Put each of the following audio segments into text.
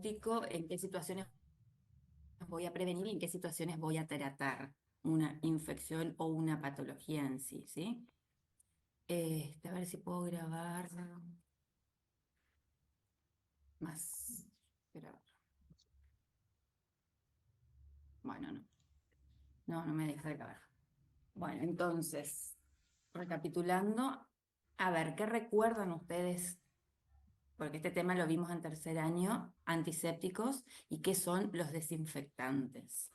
en qué situaciones voy a prevenir y en qué situaciones voy a tratar una infección o una patología en sí, ¿sí? A ver si puedo grabar más. Grabar. Bueno, no me deja grabar. Bueno, entonces, recapitulando, a ver, ¿qué recuerdan ustedes? Porque este tema lo vimos en tercer año, antisépticos, y qué son los desinfectantes.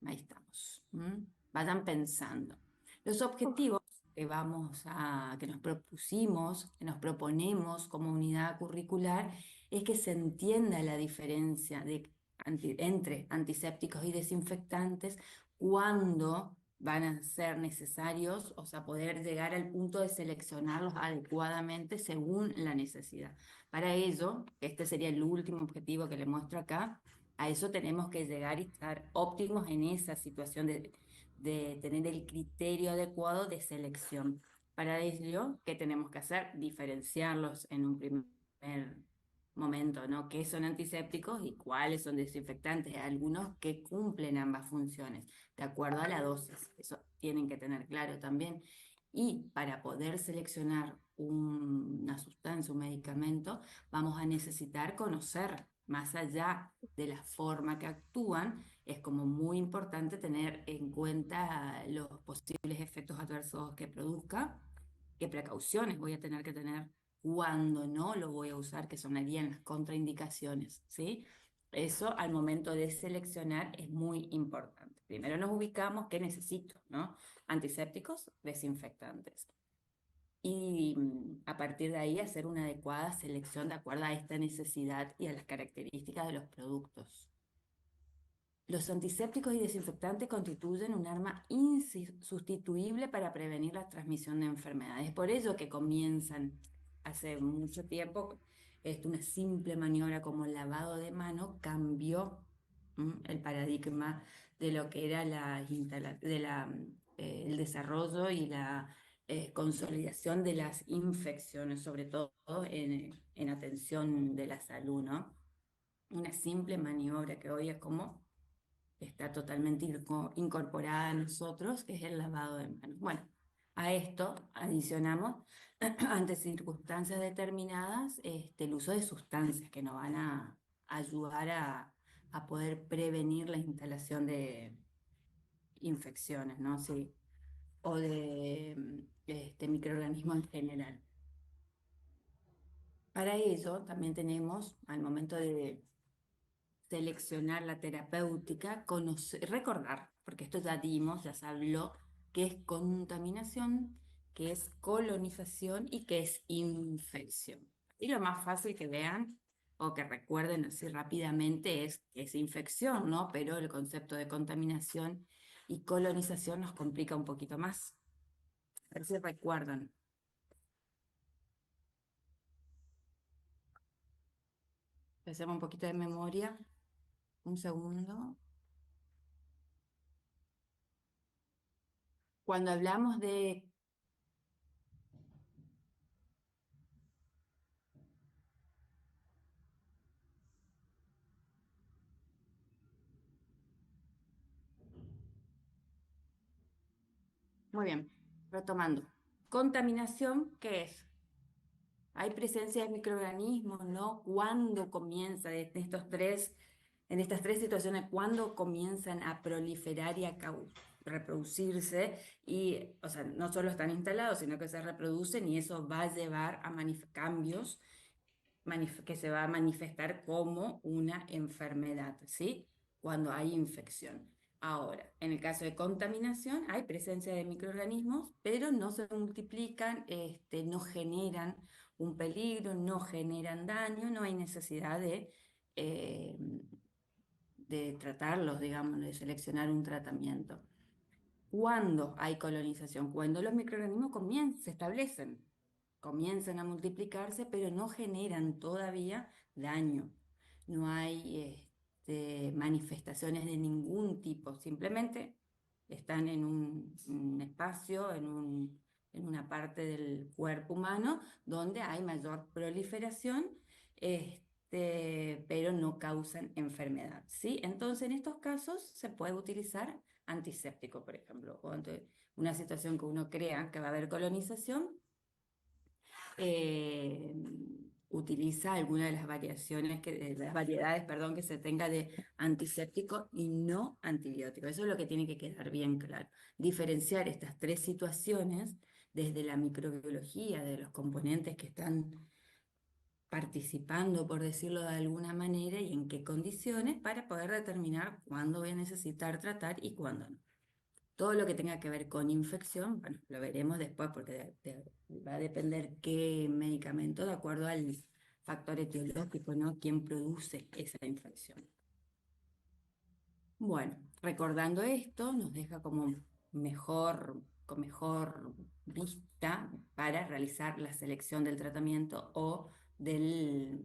Ahí estamos. ¿M? Vayan pensando. Los objetivos que nos propusimos, que nos proponemos como unidad curricular, es que se entienda la diferencia entre antisépticos y desinfectantes cuando van a ser necesarios, o sea, poder llegar al punto de seleccionarlos adecuadamente según la necesidad. Para ello, este sería el último objetivo que le muestro acá. A eso tenemos que llegar y estar óptimos en esa situación de tener el criterio adecuado de selección. Para ello, ¿qué tenemos que hacer? Diferenciarlos en un primer momento, ¿no? ¿Qué son antisépticos y cuáles son desinfectantes? Algunos que cumplen ambas funciones, de acuerdo a la dosis. Eso tienen que tener claro también. Y para poder seleccionar una sustancia, un medicamento, vamos a necesitar conocer más allá de la forma que actúan, es como muy importante tener en cuenta los posibles efectos adversos que produzca, qué precauciones voy a tener que tener cuando no lo voy a usar, que sonarían las contraindicaciones, ¿sí? Eso al momento de seleccionar es muy importante. Primero nos ubicamos qué necesito, ¿no? Antisépticos, desinfectantes y a partir de ahí hacer una adecuada selección de acuerdo a esta necesidad y a las características de los productos. Los antisépticos y desinfectantes constituyen un arma insustituible para prevenir la transmisión de enfermedades. Por ello que comienzan hace mucho tiempo, una simple maniobra como el lavado de mano cambió el paradigma de lo que era el desarrollo y la consolidación de las infecciones, sobre todo en atención de la salud, ¿no? Una simple maniobra que hoy es como está totalmente incorporada a nosotros, que es el lavado de manos. Bueno, a esto adicionamos, ante circunstancias determinadas, el uso de sustancias que nos van a ayudar a poder prevenir la instalación de infecciones, ¿no? Sí, o de microorganismos en general. Para ello, también tenemos, al momento de seleccionar la terapéutica, recordar, porque esto ya dimos, ya se habló, que es contaminación, que es colonización y que es infección. Y lo más fácil que vean o que recuerden así rápidamente es que es infección, ¿no? Pero el concepto de contaminación y colonización nos complica un poquito más. A ver si recuerdan. Hacemos un poquito de memoria. Un segundo. Cuando hablamos de... Muy bien, retomando. Contaminación, ¿qué es? Hay presencia de microorganismos, ¿no? ¿Cuándo comienza en estas tres situaciones, cuándo comienzan a proliferar y a reproducirse? Y, o sea, no solo están instalados, sino que se reproducen y eso va a llevar a cambios que se va a manifestar como una enfermedad, ¿sí? Cuando hay infección. Ahora, en el caso de contaminación, hay presencia de microorganismos, pero no se multiplican, no generan un peligro, no generan daño, no hay necesidad eh, de tratarlos, digamos, de seleccionar un tratamiento. ¿Cuándo hay colonización? Cuando los microorganismos se establecen, comienzan a multiplicarse, pero no generan todavía daño. No hay manifestaciones de ningún tipo, simplemente están en un espacio, en una parte del cuerpo humano donde hay mayor proliferación, pero no causan enfermedad, ¿sí? Entonces, en estos casos se puede utilizar antiséptico, por ejemplo, o ante una situación que uno crea que va a haber colonización, eh, utiliza alguna de las variaciones de las variedades, perdón, que se tenga de antiséptico y no antibiótico. Eso es lo que tiene que quedar bien claro. Diferenciar estas tres situaciones desde la microbiología, de los componentes que están participando, por decirlo de alguna manera, y en qué condiciones para poder determinar cuándo voy a necesitar tratar y cuándo no. Todo lo que tenga que ver con infección, bueno, lo veremos después porque va a depender qué medicamento, de acuerdo al factor etiológico, ¿no? ¿Quién produce esa infección? Bueno, recordando esto, nos deja como con mejor vista para realizar la selección del tratamiento o de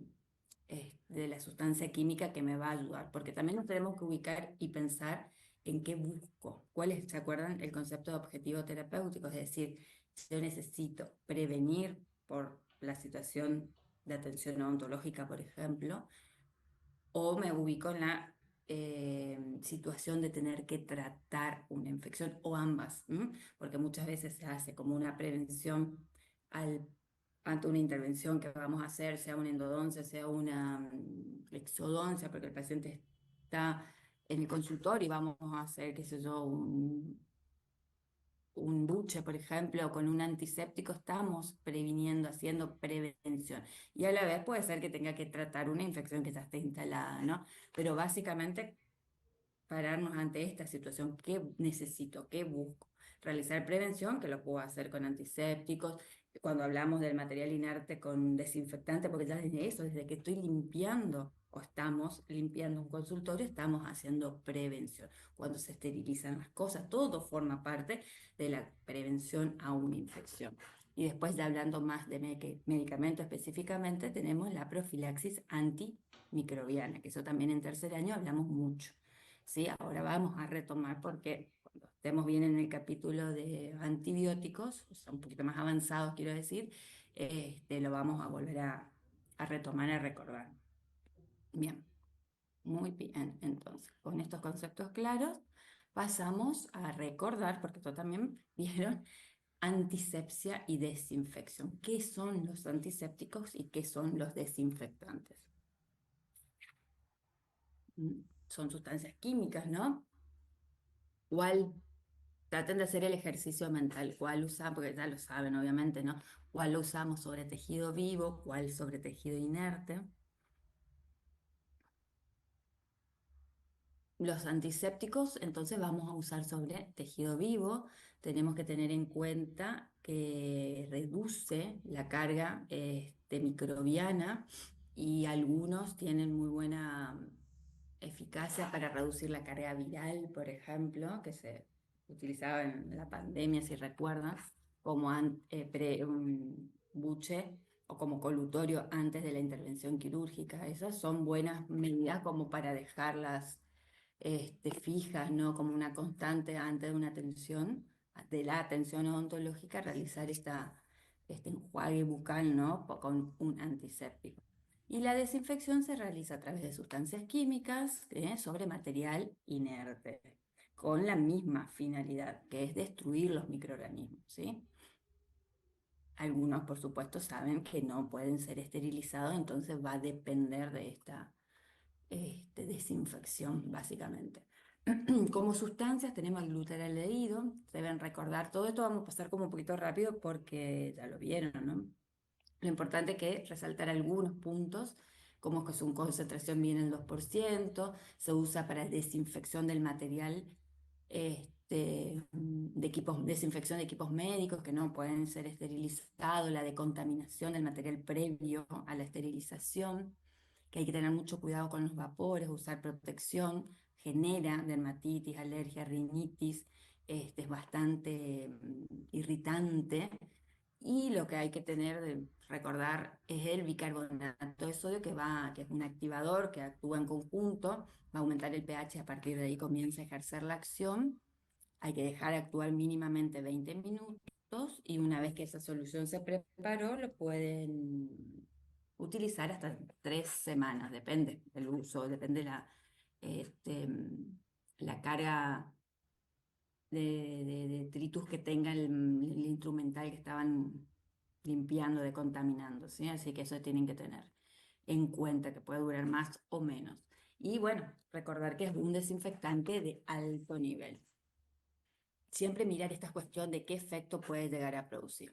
la sustancia química que me va a ayudar, porque también nos tenemos que ubicar y pensar en qué busco, cuál es, ¿se acuerdan? El concepto de objetivo terapéutico, es decir, si yo necesito prevenir por la situación de atención odontológica, por ejemplo, o me ubico en la situación de tener que tratar una infección o ambas, ¿m? Porque muchas veces se hace como una prevención al, ante una intervención que vamos a hacer, sea una endodoncia, sea una exodoncia, porque el paciente está en el consultorio y vamos a hacer, qué sé yo, un buche, por ejemplo, o con un antiséptico, estamos previniendo, haciendo prevención. Y a la vez puede ser que tenga que tratar una infección que ya esté instalada, ¿no? Pero básicamente pararnos ante esta situación, ¿qué necesito? ¿Qué busco? Realizar prevención, que lo puedo hacer con antisépticos, cuando hablamos del material inerte con desinfectante, porque ya desde eso, desde que estoy limpiando o estamos limpiando un consultorio, estamos haciendo prevención. Cuando se esterilizan las cosas, todo forma parte de la prevención a una infección. Y después, ya hablando más de medicamento específicamente, tenemos la profilaxis antimicrobiana, que eso también en tercer año hablamos mucho. ¿Sí? Ahora vamos a retomar porque cuando estemos bien en el capítulo de antibióticos, o sea, un poquito más avanzados, quiero decir, lo vamos a volver a retomar, a recordar. Bien, muy bien. Entonces, con estos conceptos claros, pasamos a recordar, porque esto también vieron, antisepsia y desinfección. ¿Qué son los antisépticos y qué son los desinfectantes? Son sustancias químicas, ¿no? ¿Cuál Traten de hacer el ejercicio mental, cuál usamos, porque ya lo saben obviamente, ¿no? ¿Cuál lo usamos sobre tejido vivo, cuál sobre tejido inerte? Los antisépticos, entonces vamos a usar sobre tejido vivo. Tenemos que tener en cuenta que reduce la carga microbiana y algunos tienen muy buena eficacia para reducir la carga viral, por ejemplo, que se utilizaba en la pandemia, si recuerdan, como un buche o como colutorio antes de la intervención quirúrgica. Esas son buenas medidas como para dejarlas fijas, ¿no? Como una constante antes de una atención, de la atención odontológica, realizar este enjuague bucal, ¿no? Con un antiséptico. Y la desinfección se realiza a través de sustancias químicas, sobre material inerte, con la misma finalidad, que es destruir los microorganismos, ¿sí? Algunos, por supuesto, saben que no pueden ser esterilizados, entonces va a depender de esta desinfección, básicamente. Como sustancias tenemos el glutaraldehído, deben recordar, todo esto vamos a pasar como un poquito rápido porque ya lo vieron, ¿no? Lo importante es que resaltar algunos puntos, como es que su concentración viene el 2%, se usa para desinfección del material, de equipos, desinfección de equipos médicos que no pueden ser esterilizados, la decontaminación del material previo a la esterilización, que hay que tener mucho cuidado con los vapores, usar protección, genera dermatitis, alergia, rinitis, es bastante irritante. Y lo que hay que tener de recordar es el bicarbonato de sodio que es un activador que actúa en conjunto, va a aumentar el pH, a partir de ahí comienza a ejercer la acción. Hay que dejar actuar mínimamente 20 minutos productos y una vez que esa solución se preparó, lo pueden utilizar hasta 3 semanas, depende del uso, depende este, la carga de detritus que tenga el instrumental que estaban limpiando, decontaminando, ¿sí? Así que eso tienen que tener en cuenta, que puede durar más o menos. Y bueno, recordar que es un desinfectante de alto nivel. Siempre mirar esta cuestión de qué efecto puede llegar a producir.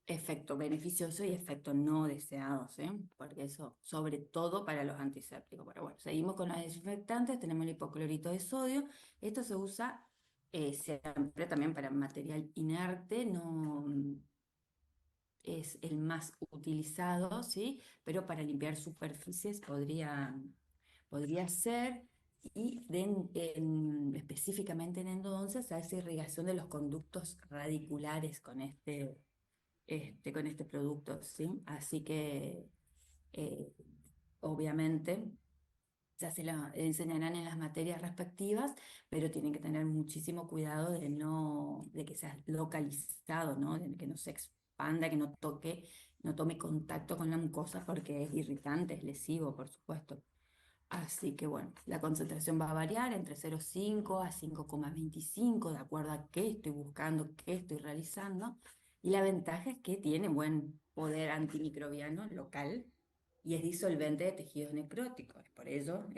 Efecto beneficioso y efecto no deseado, ¿sí? Porque eso, sobre todo para los antisépticos. Pero bueno, seguimos con los desinfectantes, tenemos el hipoclorito de sodio. Esto se usa siempre también para material inerte, no es el más utilizado, ¿sí? Pero para limpiar superficies podría ser. Y específicamente en endodoncia se hace irrigación de los conductos radiculares con este producto, ¿sí? Así que, eh, obviamente, ya se la enseñarán en las materias respectivas, pero tienen que tener muchísimo cuidado de que sea localizado, ¿no? De que no se expanda, que no toque, no tome contacto con la mucosa porque es irritante, es lesivo, por supuesto. Así que bueno, la concentración va a variar entre 0,5 a 5,25 de acuerdo a qué estoy buscando, qué estoy realizando. Y la ventaja es que tiene buen poder antimicrobiano local y es disolvente de tejidos necróticos. Por ello,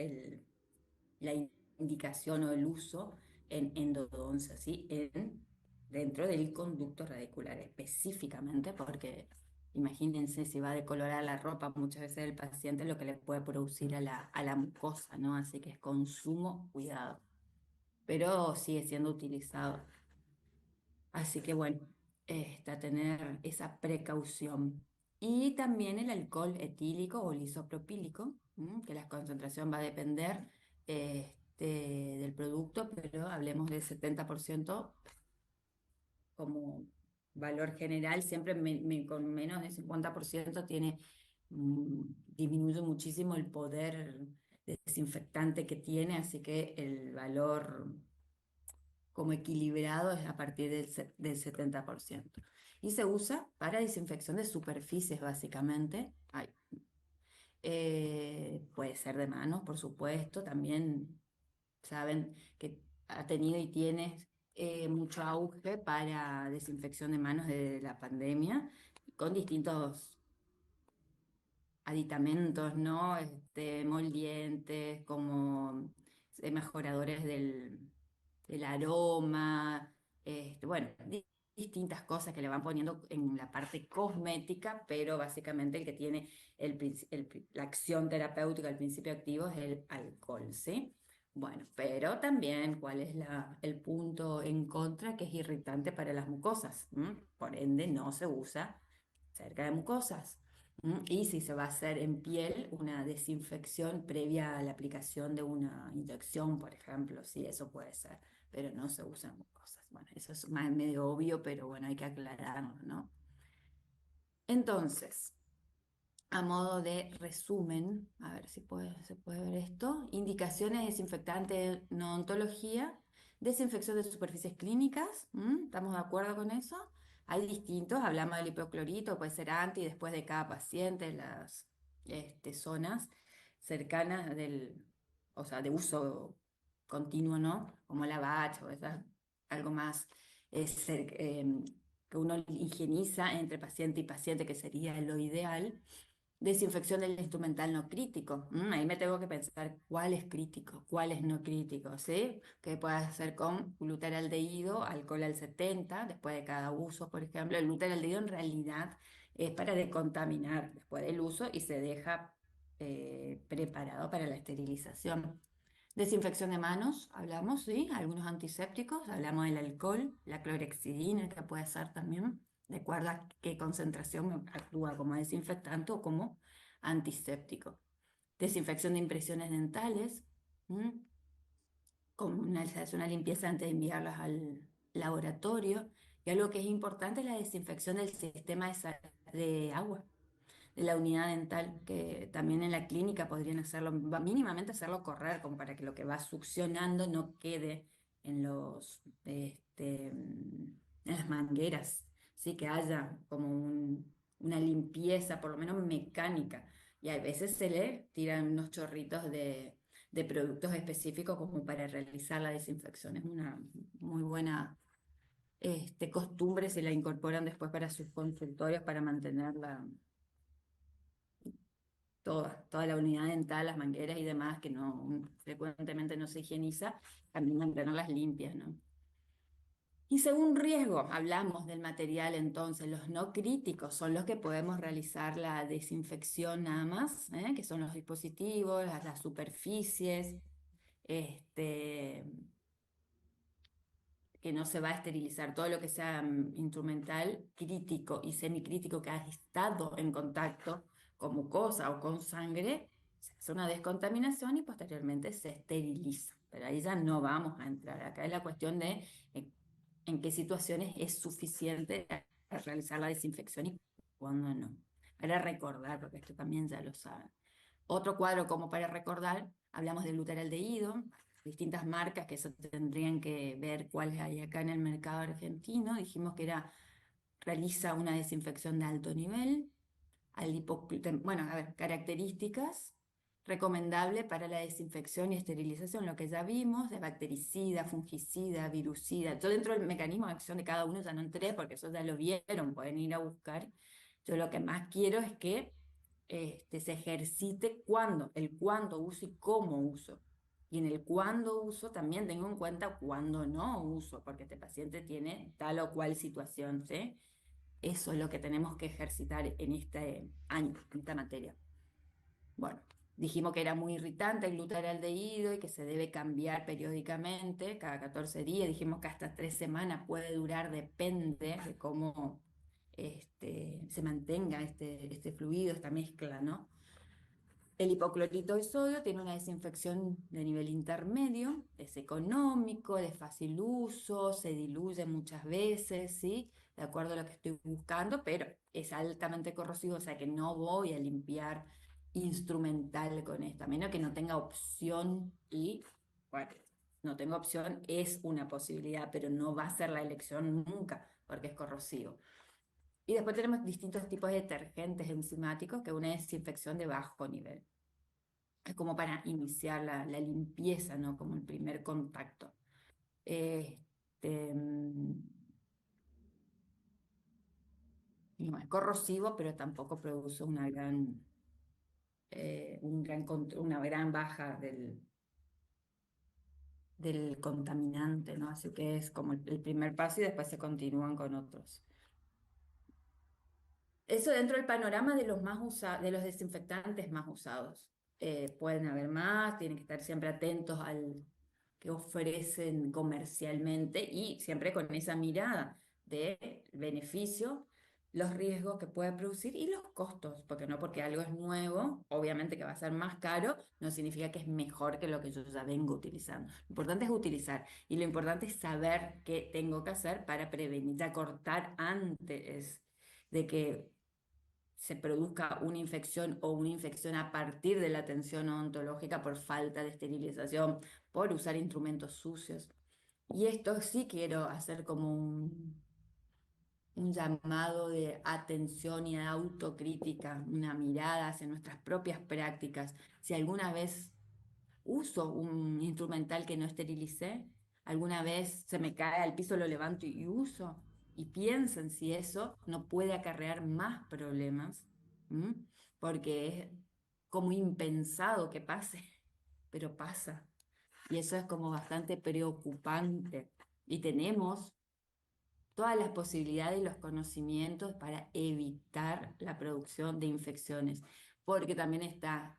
la indicación o el uso en endodoncia, ¿sí? Dentro del conducto radicular específicamente, porque imagínense si va a decolorar la ropa muchas veces el paciente, lo que le puede producir a la mucosa, ¿no? Así que es consumo, cuidado, pero sigue siendo utilizado. Así que bueno, está tener esa precaución. Y también el alcohol etílico o lisopropílico, que la concentración va a depender del producto, pero hablemos del 70% como valor general, siempre con menos del 50% disminuye muchísimo el poder desinfectante que tiene, así que el valor como equilibrado es a partir del 70%. Y se usa para desinfección de superficies, básicamente. Ay, puede ser de manos, por supuesto. También saben que ha tenido y tiene mucho auge para desinfección de manos desde la pandemia, con distintos aditamentos, ¿no? Emolientes, como mejoradores del aroma, bueno, distintas cosas que le van poniendo en la parte cosmética, pero básicamente el que tiene la acción terapéutica, el principio activo es el alcohol, ¿sí? Bueno, pero también cuál es el punto en contra que es irritante para las mucosas, ¿m? Por ende no se usa cerca de mucosas. Y si se va a hacer en piel, una desinfección previa a la aplicación de una inyección, por ejemplo, sí, eso puede ser, pero no se usan mucosas. Bueno, eso es más medio obvio, pero bueno, hay que aclararlo, ¿no? Entonces, a modo de resumen, a ver si se puede ver esto. Indicaciones de desinfectante no ontología, desinfección de superficies clínicas. ¿Estamos de acuerdo con eso? Hay distintos, hablamos del hipoclorito, puede ser anti, después de cada paciente, las zonas cercanas o sea, de uso continuo, ¿no? Como la batch o algo más que uno higieniza entre paciente y paciente, que sería lo ideal. Desinfección del instrumental no crítico. Ahí me tengo que pensar cuál es crítico, cuál es no crítico, ¿sí? Que puede hacer con glutaraldehído, alcohol al 70, después de cada uso, por ejemplo. El glutaraldehído en realidad es para decontaminar después del uso y se deja preparado para la esterilización. Desinfección de manos, hablamos, ¿sí? Algunos antisépticos, hablamos del alcohol, la clorexidina, que puede ser también, de acuerdo a qué concentración actúa como desinfectante o como antiséptico. Desinfección de impresiones dentales, ¿m? Se hace una limpieza antes de enviarlas al laboratorio. Y algo que es importante es la desinfección del sistema de agua de la unidad dental, que también en la clínica podrían hacerlo, mínimamente hacerlo correr, como para que lo que va succionando no quede en en las mangueras, sí, que haya como una limpieza, por lo menos mecánica. Y a veces se le tiran unos chorritos de productos específicos como para realizar la desinfección. Es una muy buena costumbre, se la incorporan después para sus consultorios para mantenerla toda la unidad dental, las mangueras y demás, que no frecuentemente no se higieniza, también mantenerlas limpias, ¿no? Y según riesgo, hablamos del material entonces, los no críticos son los que podemos realizar la desinfección nada más, ¿eh? Que son los dispositivos, las superficies, este, que no se va a esterilizar todo lo que sea instrumental, crítico y semicrítico que ha estado en contacto con mucosa o con sangre, se hace una descontaminación y posteriormente se esteriliza. Pero ahí ya no vamos a entrar. Acá es la cuestión de en qué situaciones es suficiente realizar la desinfección y cuándo no. Para recordar, porque esto también ya lo saben. Otro cuadro como para recordar, hablamos del glutaraaldehído, distintas marcas que eso tendrían que ver cuáles hay acá en el mercado argentino. Dijimos que realiza una desinfección de alto nivel, bueno, a ver, características, recomendable para la desinfección y esterilización, lo que ya vimos, de bactericida, fungicida, virucida. Yo dentro del mecanismo de acción de cada uno ya no entré porque eso ya lo vieron, pueden ir a buscar. Yo lo que más quiero es que se ejercite el cuándo uso y cómo uso. Y en el cuándo uso también tengo en cuenta cuándo no uso, porque este paciente tiene tal o cual situación, ¿sí? Eso es lo que tenemos que ejercitar en este año, en esta materia. Bueno, dijimos que era muy irritante el glutaraldehído y que se debe cambiar periódicamente, cada 14 días. Dijimos que hasta 3 semanas puede durar, depende de cómo se mantenga este fluido, esta mezcla, ¿no? El hipoclorito de sodio tiene una desinfección de nivel intermedio, es económico, de fácil uso, se diluye muchas veces, ¿sí? De acuerdo a lo que estoy buscando, pero es altamente corrosivo, o sea que no voy a limpiar instrumental con esto, a menos que no tenga opción y, bueno, no tengo opción, es una posibilidad, pero no va a ser la elección nunca, porque es corrosivo. Y después tenemos distintos tipos de detergentes enzimáticos, que es una desinfección de bajo nivel. Es como para iniciar la limpieza, ¿no? Como el primer contacto. Este, mm, no es corrosivo, pero tampoco produce una gran baja del contaminante, ¿no? Así que es como el primer paso y después se continúan con otros. Eso dentro del panorama de los más de los desinfectantes más usados. Pueden haber más, tienen que estar siempre atentos al que ofrecen comercialmente y siempre con esa mirada de beneficio, los riesgos que puede producir y los costos, porque no porque algo es nuevo, obviamente que va a ser más caro, no significa que es mejor que lo que yo ya vengo utilizando. Lo importante es utilizar y lo importante es saber qué tengo que hacer para prevenir, ya cortar antes de que se produzca una infección o una infección a partir de la atención odontológica por falta de esterilización, por usar instrumentos sucios. Y esto sí quiero hacer como un llamado de atención y de autocrítica, una mirada hacia nuestras propias prácticas. Si alguna vez uso un instrumental que no esterilicé, alguna vez se me cae al piso, lo levanto y uso, y piensen si eso no puede acarrear más problemas, ¿m? Porque es como impensado que pase, pero pasa. Y eso es como bastante preocupante. Y tenemos todas las posibilidades y los conocimientos para evitar la producción de infecciones, porque también está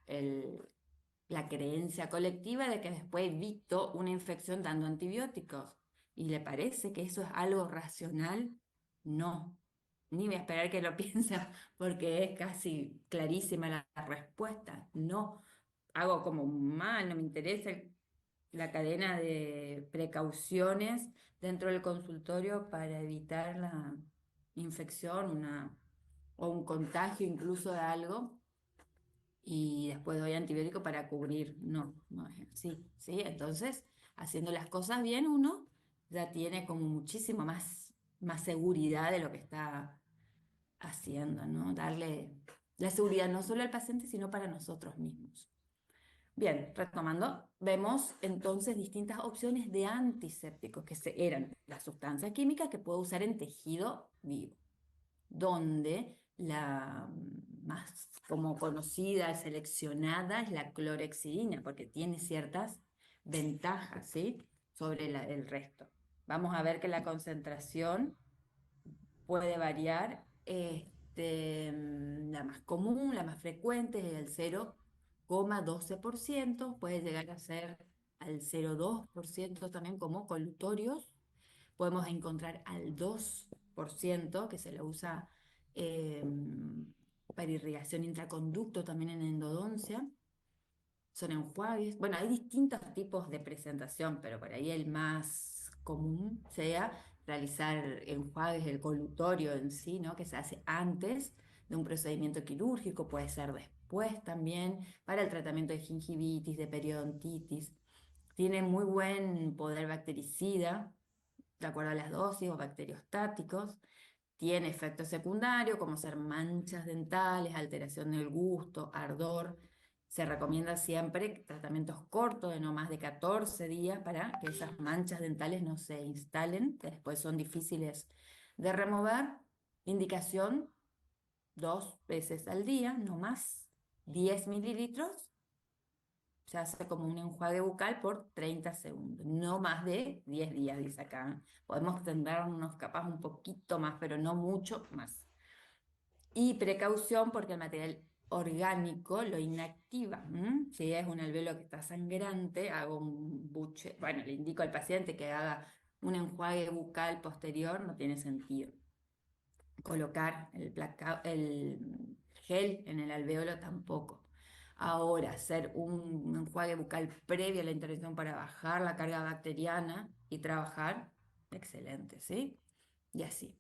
la creencia colectiva de que después evito una infección dando antibióticos. ¿Y le parece que eso es algo racional? No, ni voy a esperar que lo piense porque es casi clarísima la respuesta. No, hago como mal, no me interesa la cadena de precauciones dentro del consultorio para evitar la infección o un contagio incluso de algo y después doy antibiótico para cubrir. No, no es así, ¿sí? Entonces, haciendo las cosas bien, uno ya tiene como muchísimo más más seguridad de lo que está haciendo, ¿no? Darle la seguridad no solo al paciente, sino para nosotros mismos. Bien, retomando, vemos entonces distintas opciones de antisépticos, eran la sustancia química que puedo usar en tejido vivo, donde la más como conocida, seleccionada, es la clorexidina, porque tiene ciertas ventajas, ¿sí? Sobre el resto. Vamos a ver que la concentración puede variar. La más común, la más frecuente es el 0,12%, puede llegar a ser al 0,2% también como colutorios. Podemos encontrar al 2% que se lo usa eh, para irrigación intraconducto también en endodoncia. Son enjuagues. Bueno, hay distintos tipos de presentación, pero por ahí el más común sea realizar enjuagues del colutorio en sí, ¿no? Que se hace antes de un procedimiento quirúrgico, puede ser después también, para el tratamiento de gingivitis, de periodontitis. Tiene muy buen poder bactericida, de acuerdo a las dosis, o bacteriostáticos. Tiene efectos secundarios como ser manchas dentales, alteración del gusto, ardor. Se recomienda siempre tratamientos cortos de no más de 14 días para que esas manchas dentales no se instalen, que después son difíciles de remover. Indicación 2 veces al día, no más, 10 mililitros. Se hace como un enjuague bucal por 30 segundos, no más de 10 días, dice acá. Podemos tendernos capaz un poquito más, pero no mucho más. Y precaución porque el material orgánico lo inactiva. Si es un alvéolo que está sangrante, hago un buche, bueno, le indico al paciente que haga un enjuague bucal posterior, no tiene sentido. Colocar el gel en el alvéolo tampoco. Ahora, hacer un enjuague bucal previo a la intervención para bajar la carga bacteriana y trabajar, excelente, ¿sí? Y así.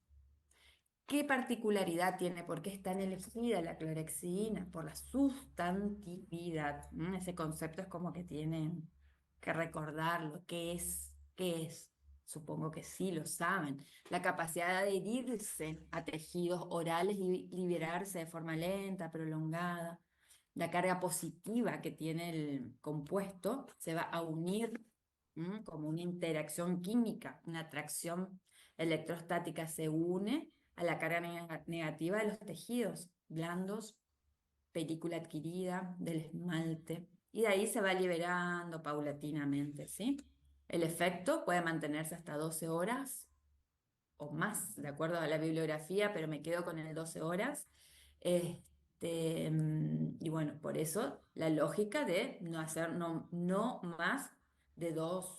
¿Qué particularidad tiene? ¿Por qué es tan elegida la clorexidina? Por la sustantividad. Ese concepto es como que tienen que recordarlo. ¿Qué es? ¿Qué es? Supongo que sí, lo saben. La capacidad de adherirse a tejidos orales y liberarse de forma lenta, prolongada. La carga positiva que tiene el compuesto se va a unir como una interacción química, una atracción electrostática se une a la carga negativa de los tejidos blandos, película adquirida del esmalte, y de ahí se va liberando paulatinamente, ¿sí? El efecto puede mantenerse hasta 12 horas o más, de acuerdo a la bibliografía, pero me quedo con el 12 horas. Y bueno, por eso la lógica de no hacer no más de dos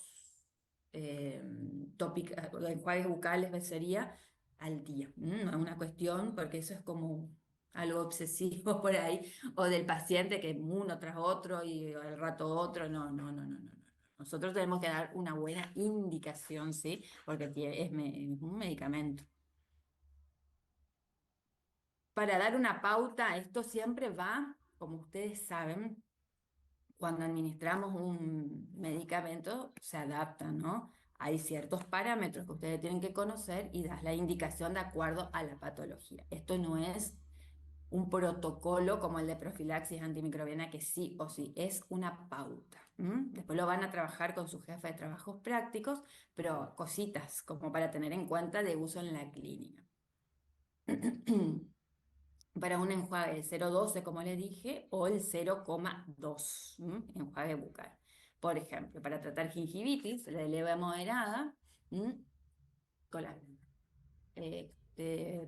enjuagues bucales sería al día. No es una cuestión, porque eso es como algo obsesivo por ahí, o del paciente que uno tras otro y al rato otro. No, no, no, no, no, no. Nosotros tenemos que dar una buena indicación, ¿sí? Porque es un medicamento. Para dar una pauta, esto siempre va, como ustedes saben, cuando administramos un medicamento, se adapta, ¿no? Hay ciertos parámetros que ustedes tienen que conocer y das la indicación de acuerdo a la patología. Esto no es un protocolo como el de profilaxis antimicrobiana, que sí o sí es una pauta. Después lo van a trabajar con su jefe de trabajos prácticos, pero cositas como para tener en cuenta de uso en la clínica. Para un enjuague de 0,12, como le dije, o el 0,2 enjuague bucal. Por ejemplo, para tratar gingivitis, la leve moderada, con la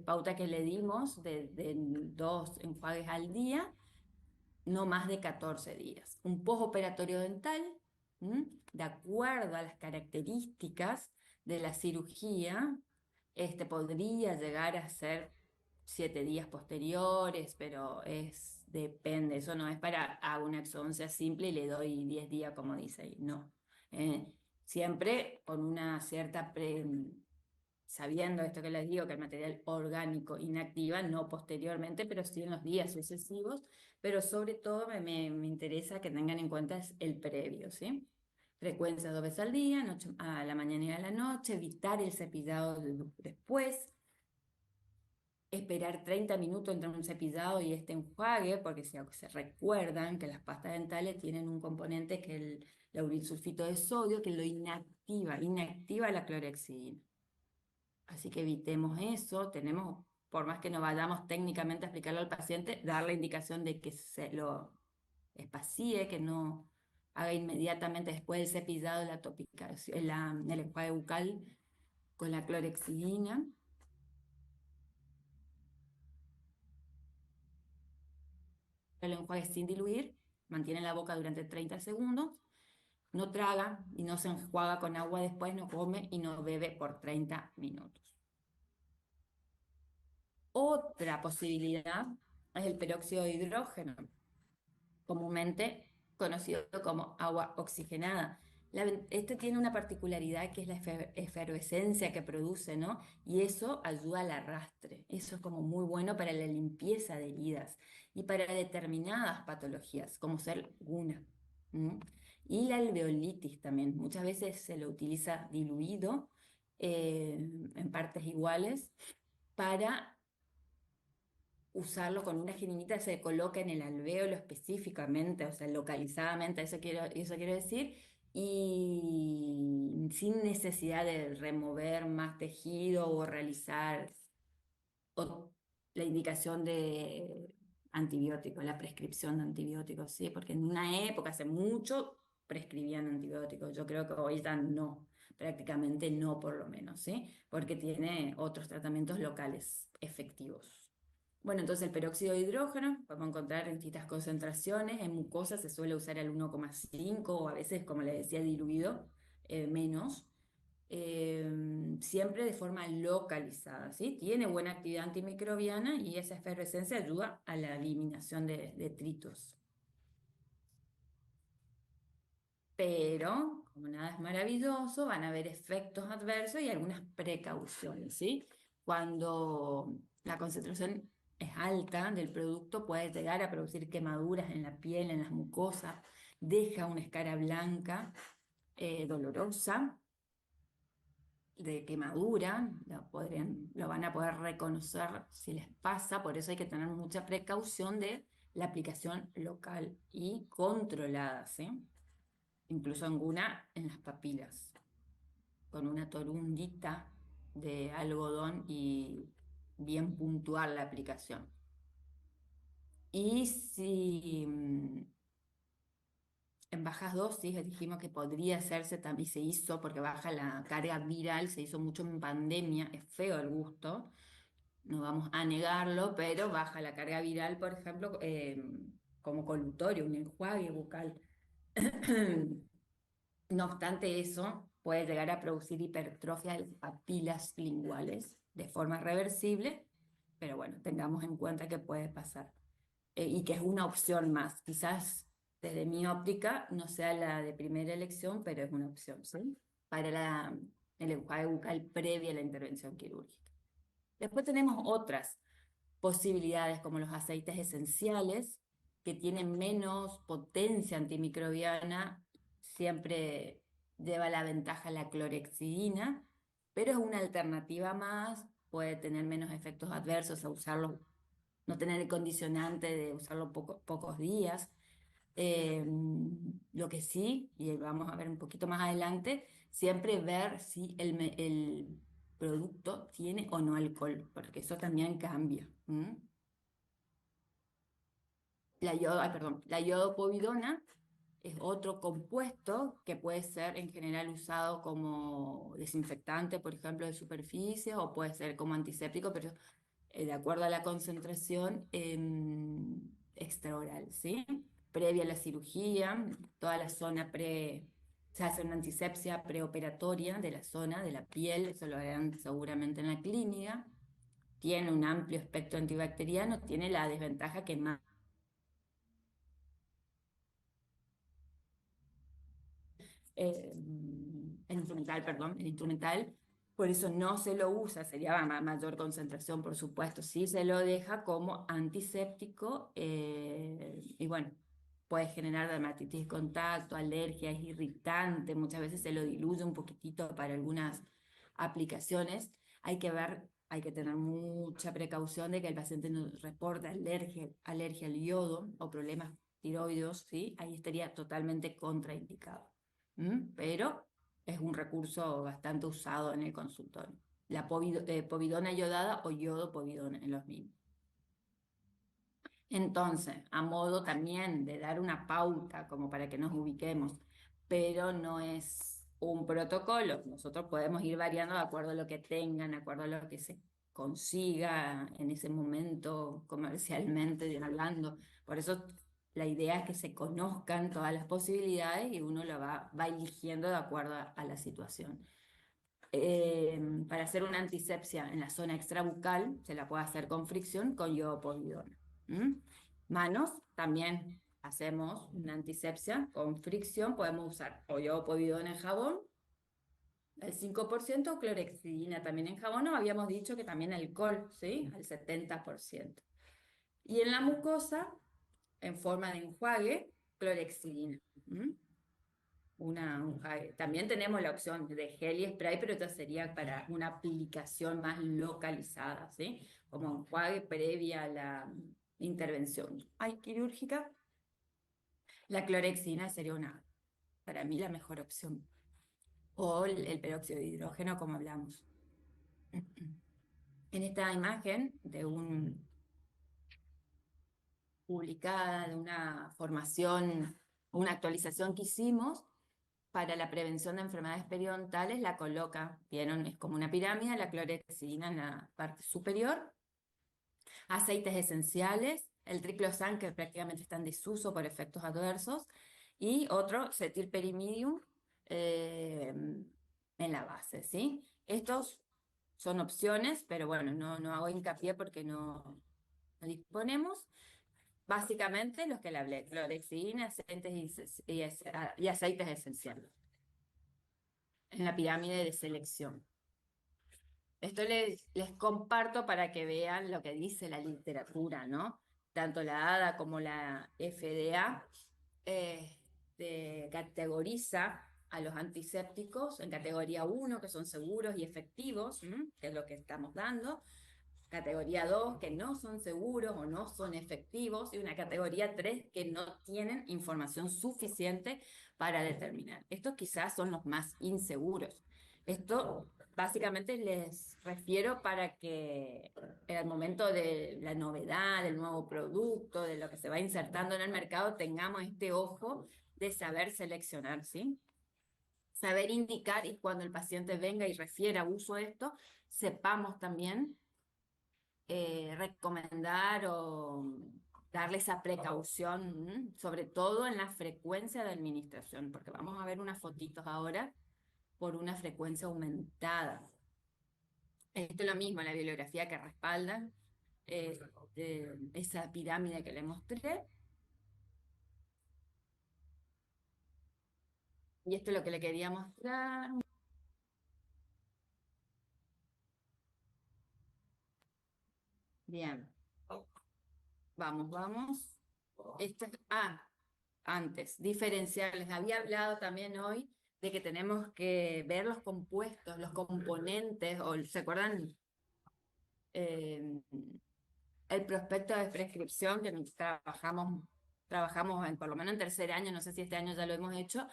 pauta que le dimos de 2 enjuagues al día, no más de 14 días. Un postoperatorio dental, de acuerdo a las características de la cirugía, podría llegar a ser 7 días posteriores, pero depende. Eso no es para hago una exodoncia simple y le doy 10 días, como dice ahí. No. Siempre con una cierta sabiendo esto que les digo, que el material orgánico inactiva, no posteriormente, pero sí en los días sucesivos, pero sobre todo me interesa que tengan en cuenta es el previo, ¿sí? frecuencia 2 veces al día, a la mañana y a la noche, evitar el cepillado después, esperar 30 minutos entre un cepillado y este enjuague, porque se recuerdan que las pastas dentales tienen un componente que es el laurilsulfito de sodio, que lo inactiva la clorexidina. Así que evitemos eso, tenemos, por más que no vayamos técnicamente a explicarlo al paciente, dar la indicación de que se lo espacie, que no haga inmediatamente después del cepillado la topicación, el enjuague bucal con la clorexidina. El enjuague sin diluir, mantiene la boca durante 30 segundos, no traga y no se enjuaga con agua después, no come y no bebe por 30 minutos. Otra posibilidad es el peróxido de hidrógeno, comúnmente conocido como agua oxigenada. Este tiene una particularidad que es la efervescencia que produce, ¿no? Y eso ayuda al arrastre. Eso es como muy bueno para la limpieza de heridas y para determinadas patologías, como ser guna. ¿M? Y la alveolitis también. Muchas veces se lo utiliza diluido en partes iguales para usarlo con una jeringuita, se coloca en el alvéolo específicamente, o sea, localizadamente, eso quiero decir, y sin necesidad de remover más tejido o realizar o la indicación de antibióticos, la prescripción de antibióticos, ¿sí? Porque en una época, hace mucho, prescribían antibióticos. Yo creo que hoy ya no, prácticamente no por lo menos, ¿sí? Porque tiene otros tratamientos locales efectivos. Bueno, entonces el peróxido de hidrógeno podemos encontrar en distintas concentraciones. En mucosas se suele usar el 1,5 o a veces, como les decía, diluido, menos. Siempre de forma localizada, ¿sí? Tiene buena actividad antimicrobiana y esa efervescencia ayuda a la eliminación de detritos. Pero, como nada es maravilloso, van a haber efectos adversos y algunas precauciones, ¿sí? Cuando la concentración es alta del producto, puede llegar a producir quemaduras en la piel, en las mucosas, deja una escara blanca, dolorosa, de quemadura, lo van a poder reconocer si les pasa, por eso hay que tener mucha precaución de la aplicación local y controlada, ¿sí? Incluso en las papilas, con una torundita de algodón y bien puntual la aplicación. Y si en bajas dosis dijimos que podría hacerse también, se hizo porque baja la carga viral, se hizo mucho en pandemia, es feo el gusto, no vamos a negarlo, pero baja la carga viral, por ejemplo, como colutorio, un enjuague bucal. No obstante eso, puede llegar a producir hipertrofia de las papilas linguales de forma reversible, pero bueno, tengamos en cuenta que puede pasar y que es una opción más. Quizás desde mi óptica no sea la de primera elección, pero es una opción, ¿sí? Para el enjuague bucal previa a la intervención quirúrgica. Después tenemos otras posibilidades como los aceites esenciales, que tienen menos potencia antimicrobiana, siempre lleva la ventaja la clorexidina, pero es una alternativa más, puede tener menos efectos adversos a usarlo, no tener el condicionante de usarlo pocos días. Eh, lo que sí, y vamos a ver un poquito más adelante, siempre ver si el producto tiene o no alcohol, porque eso también cambia. La iodopovidona es otro compuesto que puede ser en general usado como desinfectante, por ejemplo, de superficies, o puede ser como antiséptico, pero de acuerdo a la concentración extraoral, ¿sí? Previa a la cirugía, toda la zona se hace una antisepsia preoperatoria de la zona, de la piel, eso lo harán seguramente en la clínica. Tiene un amplio espectro antibacteriano, tiene la desventaja que más el instrumental, perdón, el instrumental, por eso no se lo usa, sería mayor concentración, por supuesto, sí se lo deja como antiséptico y bueno, puede generar dermatitis de contacto, alergia, es irritante, muchas veces se lo diluye un poquitito para algunas aplicaciones. Hay que ver, hay que tener mucha precaución de que el paciente no reporte alergia al yodo o problemas tiroides, ¿sí? Ahí estaría totalmente contraindicado. Pero es un recurso bastante usado en el consultorio. La povidona yodada o yodo povidona en los mismos. Entonces, a modo también de dar una pauta como para que nos ubiquemos, pero no es un protocolo. Nosotros podemos ir variando de acuerdo a lo que tengan, de acuerdo a lo que se consiga en ese momento comercialmente hablando. Por eso la idea es que se conozcan todas las posibilidades y uno lo va eligiendo de acuerdo a la situación. Para hacer una antisepsia en la zona extrabucal, se la puede hacer con fricción con iodopovidona. ¿Mm? Manos, también hacemos una antisepsia con fricción, podemos usar o iodopovidona en jabón, el 5%, clorexidina también en jabón, o habíamos dicho que también alcohol, ¿sí? Al 70%. Y en la mucosa, en forma de enjuague, clorexidina. ¿Mm? También tenemos la opción de gel y spray, pero esta sería para una aplicación más localizada, ¿sí? Como enjuague previa a la intervención quirúrgica. La clorexina sería para mí la mejor opción. O el peróxido de hidrógeno, como hablamos. En esta imagen publicada de una formación, una actualización que hicimos, para la prevención de enfermedades periodontales la coloca, vieron, es como una pirámide, la clorexidina en la parte superior, aceites esenciales, el triclosan que prácticamente está en desuso por efectos adversos, y otro, cetilperidium, en la base, ¿sí? Estos son opciones, pero bueno, no hago hincapié porque no disponemos. Básicamente los que le hablé, clorexidina, y aceites esenciales en la pirámide de selección. Esto les comparto para que vean lo que dice la literatura, ¿no? Tanto la ADA como la FDA categoriza a los antisépticos en categoría 1, que son seguros y efectivos, que es lo que estamos dando, categoría 2 que no son seguros o no son efectivos, y una categoría 3 que no tienen información suficiente para determinar. Estos quizás son los más inseguros. Esto básicamente les refiero para que en el momento de la novedad, del nuevo producto, de lo que se va insertando en el mercado, tengamos este ojo de saber seleccionar, ¿sí? Saber indicar, y cuando el paciente venga y refiera uso de esto, sepamos también recomendar o darle esa precaución, sobre todo en la frecuencia de administración, porque vamos a ver unas fotitos ahora por una frecuencia aumentada. Esto es lo mismo, la bibliografía que respalda esa pirámide que le mostré. Y esto es lo que le quería mostrar. Bien, vamos. Antes, diferenciar. Les había hablado también hoy de que tenemos que ver los compuestos, los componentes, o ¿se acuerdan? Eh, el prospecto de prescripción que trabajamos por lo menos en tercer año, no sé si este año ya lo hemos hecho,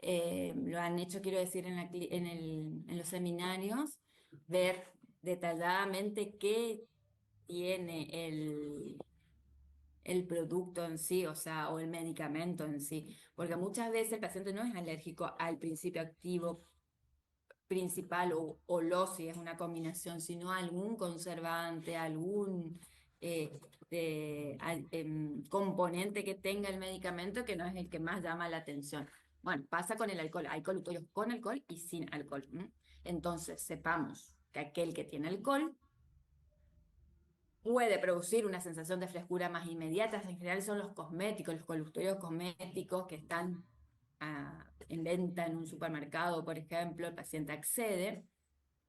lo han hecho, quiero decir, en los seminarios, ver detalladamente qué tiene el producto en sí, o sea, o el medicamento en sí, porque muchas veces el paciente no es alérgico al principio activo principal o si es una combinación, sino algún conservante, algún componente que tenga el medicamento que no es el que más llama la atención. Bueno, pasa con el alcohol. Hay colutorios con alcohol y sin alcohol. Entonces, sepamos que aquel que tiene alcohol puede producir una sensación de frescura más inmediata. En general son los cosméticos, los colutorios cosméticos que están en venta en un supermercado, por ejemplo, el paciente accede.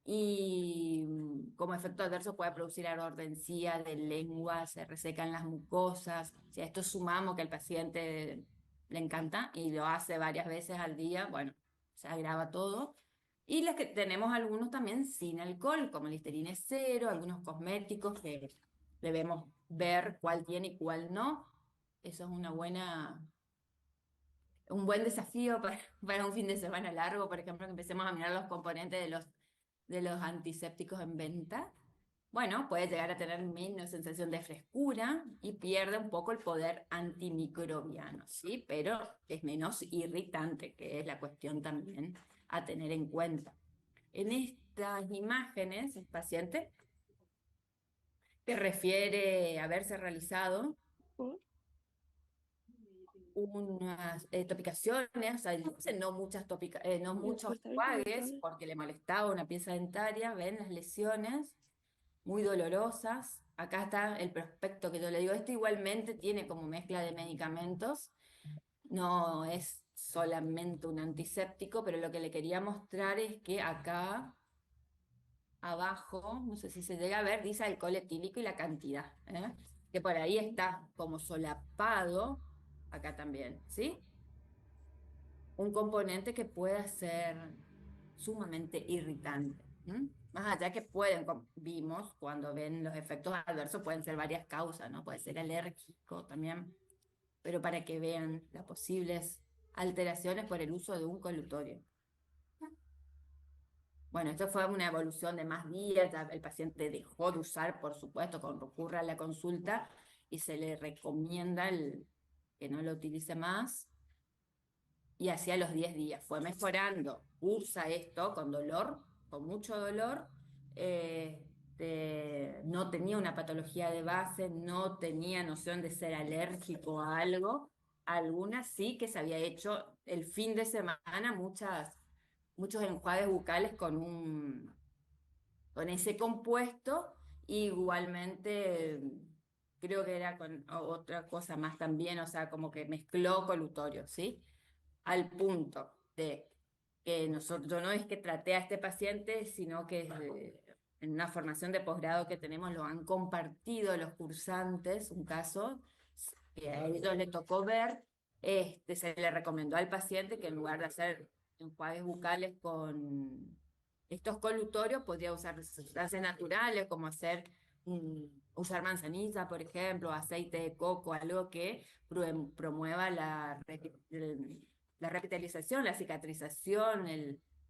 y como efecto adverso puede producir ardor de encía, de lengua, se resecan las mucosas. Si a esto sumamos que al paciente le encanta y lo hace varias veces al día, bueno, se agrava todo. Y las que tenemos algunos también sin alcohol, como el Listerine cero, algunos cosméticos que debemos ver cuál tiene y cuál no. Eso es un buen desafío para un fin de semana largo, por ejemplo, que empecemos a mirar los componentes de los antisépticos en venta. Bueno, puede llegar a tener menos sensación de frescura y pierde un poco el poder antimicrobiano, ¿sí? Pero es menos irritante, que es la cuestión también a tener en cuenta. En estas imágenes, el paciente que refiere haberse realizado ¿Mm? unas topicaciones, o sea, dice no no ¿Me muchos puedes estar bien con el enjuagues cable? porque le molestaba una pieza dentaria, ven las lesiones muy dolorosas. Acá está el prospecto que yo le digo, esto igualmente tiene como mezcla de medicamentos, no es solamente un antiséptico, pero lo que le quería mostrar es que acá abajo, no sé si se llega a ver, dice alcohol etílico y la cantidad, ¿eh? Que por ahí está como solapado, acá también, ¿sí? Un componente que pueda ser sumamente irritante. ¿M? Más allá que pueden, como vimos, cuando ven los efectos adversos, pueden ser varias causas, ¿no? Puede ser alérgico también, pero para que vean las posibles alteraciones por el uso de un colutorio. Bueno, esto fue una evolución de más días, ya el paciente dejó de usar, por supuesto, cuando recurre a la consulta y se le recomienda que no lo utilice más y hacia los 10 días fue mejorando. Usa esto con dolor, con mucho dolor. No tenía una patología de base, no tenía noción de ser alérgico a algo. Algunas sí que se había hecho el fin de semana muchos enjuagues bucales con ese compuesto. Igualmente, creo que era con otra cosa más también, o sea, como que mezcló colutorio, ¿sí? Al punto de que yo no es que traté a este paciente, sino que en una formación de posgrado que tenemos lo han compartido los cursantes, un caso que a ellos le tocó ver, se le recomendó al paciente que en lugar de hacer enjuagues bucales con estos colutorios, podría usar sustancias naturales como usar manzanilla, por ejemplo, aceite de coco, algo que promueva la revitalización, la cicatrización,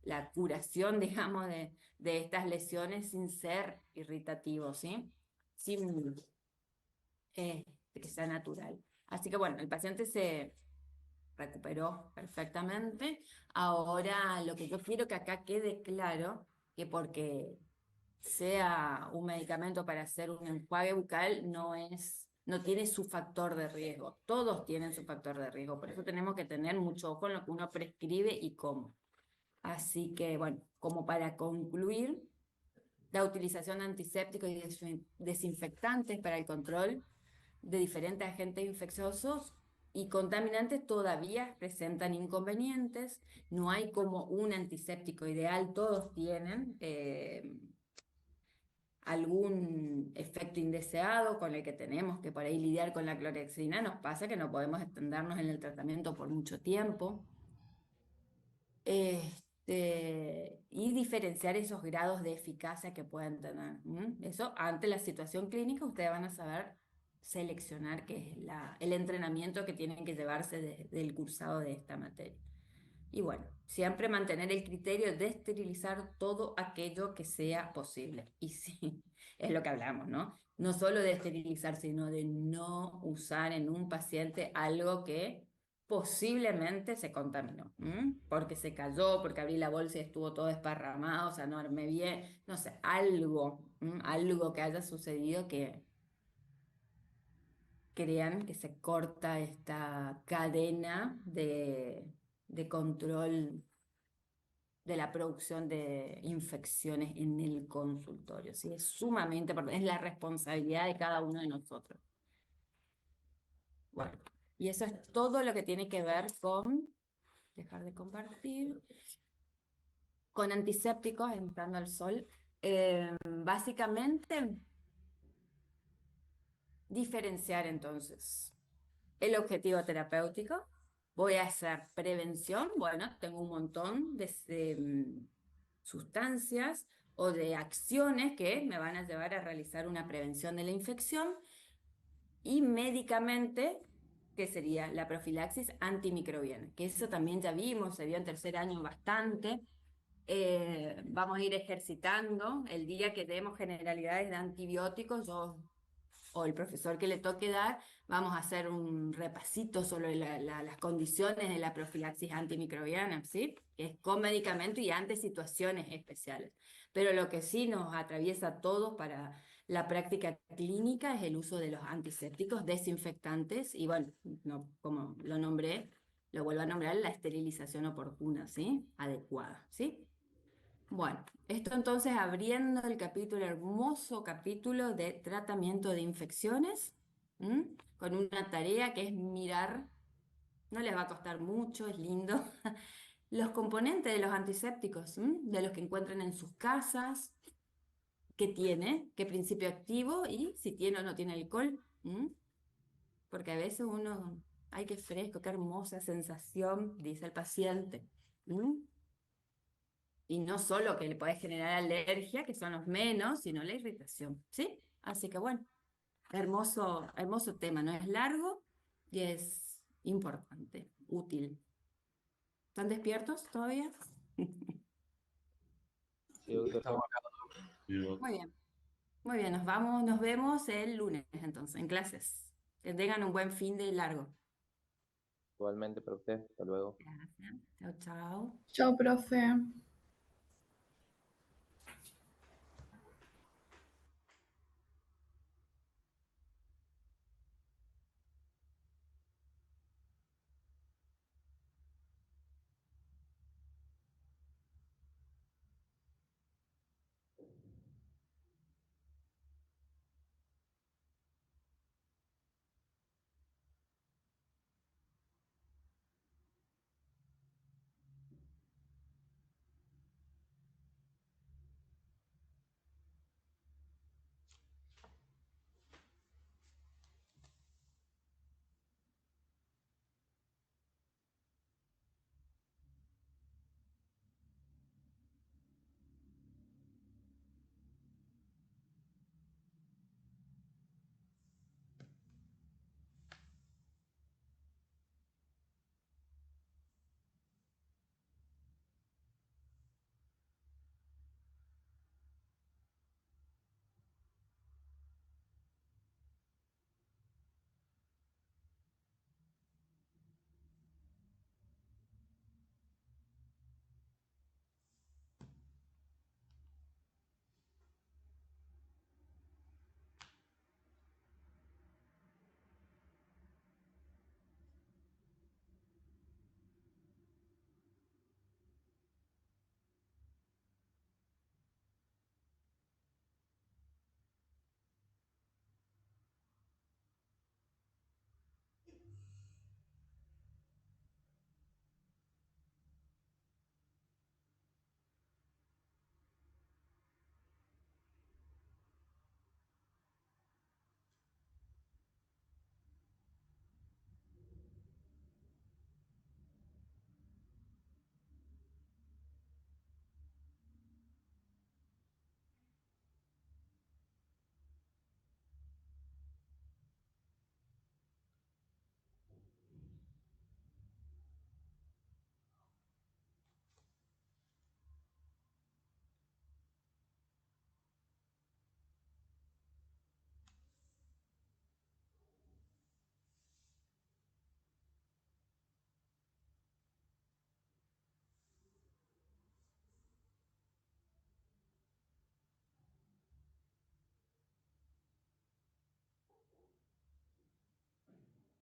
la curación, digamos, de estas lesiones sin ser irritativo, ¿sí? Sin que sea natural. Así que bueno, el paciente se recuperó perfectamente. Ahora lo que yo quiero que acá quede claro, que porque sea un medicamento para hacer un enjuague bucal, no tiene su factor de riesgo. Todos tienen su factor de riesgo. Por eso tenemos que tener mucho ojo en lo que uno prescribe y cómo. Así que, bueno, como para concluir, la utilización de antisépticos y desinfectantes para el control de diferentes agentes infecciosos y contaminantes todavía presentan inconvenientes. No hay como un antiséptico ideal, todos tienen algún efecto indeseado con el que tenemos que por ahí lidiar con la clorhexidina. Nos pasa que no podemos extendernos en el tratamiento por mucho tiempo. Y diferenciar esos grados de eficacia que pueden tener. ¿M? Eso, ante la situación clínica, ustedes van a saber seleccionar qué es el entrenamiento que tienen que llevarse del cursado de esta materia. Y bueno, siempre mantener el criterio de esterilizar todo aquello que sea posible. Y sí, es lo que hablamos, ¿no? No solo de esterilizar, sino de no usar en un paciente algo que posiblemente se contaminó, ¿m? Porque se cayó, porque abrí la bolsa y estuvo todo desparramado, o sea, no armé bien, no sé, algo, ¿m? Algo que haya sucedido que crean que se corta esta cadena de control de la producción de infecciones en el consultorio. ¿Sí? Es sumamente importante, es la responsabilidad de cada uno de nosotros. Bueno, y eso es todo lo que tiene que ver con dejar de compartir. con antisépticos, entrando al sol. Básicamente, diferenciar entonces el objetivo terapéutico. Voy a hacer prevención. Bueno, tengo un montón de sustancias o de acciones que me van a llevar a realizar una prevención de la infección. Y médicamente, que sería la profilaxis antimicrobiana, que eso también ya vimos, se vio en tercer año bastante. Vamos a ir ejercitando. El día que demos generalidades de antibióticos, yo o el profesor que le toque dar, vamos a hacer un repasito sobre las condiciones de la profilaxis antimicrobiana, ¿sí? Que es con medicamento y ante situaciones especiales. Pero lo que sí nos atraviesa a todos para la práctica clínica es el uso de los antisépticos desinfectantes y bueno, no, como lo nombré, lo vuelvo a nombrar, la esterilización oportuna, ¿sí? Adecuada, ¿sí? Bueno, esto entonces abriendo el capítulo, hermoso capítulo de tratamiento de infecciones, ¿m? Con una tarea que es mirar, no les va a costar mucho, es lindo, los componentes de los antisépticos, ¿m? De los que encuentran en sus casas, qué tiene, qué principio activo y si tiene o no tiene alcohol, ¿m? Porque a veces uno, ay, qué fresco, qué hermosa sensación, dice el paciente. ¿M? Y no solo que le puede generar alergia, que son los menos, sino la irritación, ¿sí? Así que bueno, hermoso, hermoso tema, no es largo y es importante, útil. ¿Están despiertos todavía? Sí, doctor. Estamos acá. Muy bien, muy bien, nos vamos, nos vemos el lunes entonces, en clases. Que tengan un buen fin de largo. Igualmente para usted. Hasta luego. Gracias. Chao, chao. Chao, profe.